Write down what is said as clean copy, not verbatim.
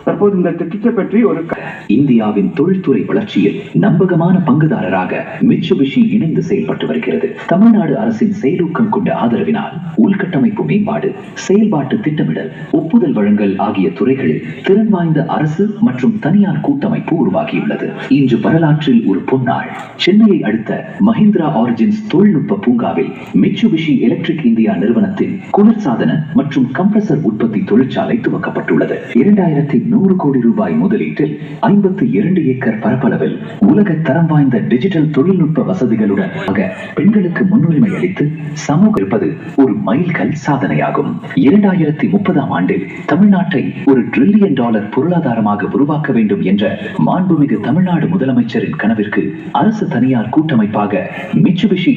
தற்போது இந்த திட்டத்தை பற்றி இந்தியாவின் தொழில்துறை வளர்ச்சியில் நம்பகமான பங்குதாரராக மிட்சுபிஷி இணைந்து செயல்பட்டு வருகிறது. தமிழ்நாடு அரசின் செயலூக்கம் கொண்ட ஆதரவினால் உள்கட்டமைப்பு மேம்பாடு, செயல்பாட்டு திட்டமிடல், ஒப்புதல் வழங்கல் ஆகிய துறைகளில் திறன் வாய்ந்த அரசு மற்றும் தனியார் கூட்டமைப்பு உருவாகியுள்ளது. இன்று வரலாற்றில் ஒரு பொன்னாள். சென்னையை அடுத்த மஹிந்திரா ஆரிஜின்ஸ் தொழில்நுட்ப பூங்காவில் மிட்சுபிஷி எலக்ட்ரிக் இந்தியா நிறுவனத்தின் குளிர்சாதன மற்றும் கம்ப்ரசர் உற்பத்தி தொழிற்சாலை துவக்கப்பட்டுள்ளது. 2100 கோடி ரூபாய் முதலீட்டில் 52 ஏக்கர் பரப்பளவில் உலக தரம் வாய்ந்த டிஜிட்டல் தொழில்நுட்ப வசதிகளுடன் பெண்களுக்கு முன்னுரிமை அளித்து சமூக இருப்பது ஒரு மைல்கல் சாதனையாகும். 2030ஆம் ஆண்டில் தமிழ்நாட்டை ஒரு $1 டிரில்லியன் பொருளாதாரமாக உருவாக்க வேண்டும் என்ற மாண்புமிகு தமிழ்நாடு முதலமைச்சரின் கனவிற்கு அரசு தனியார் கூட்டமைப்பாக மிட்சுபிஷி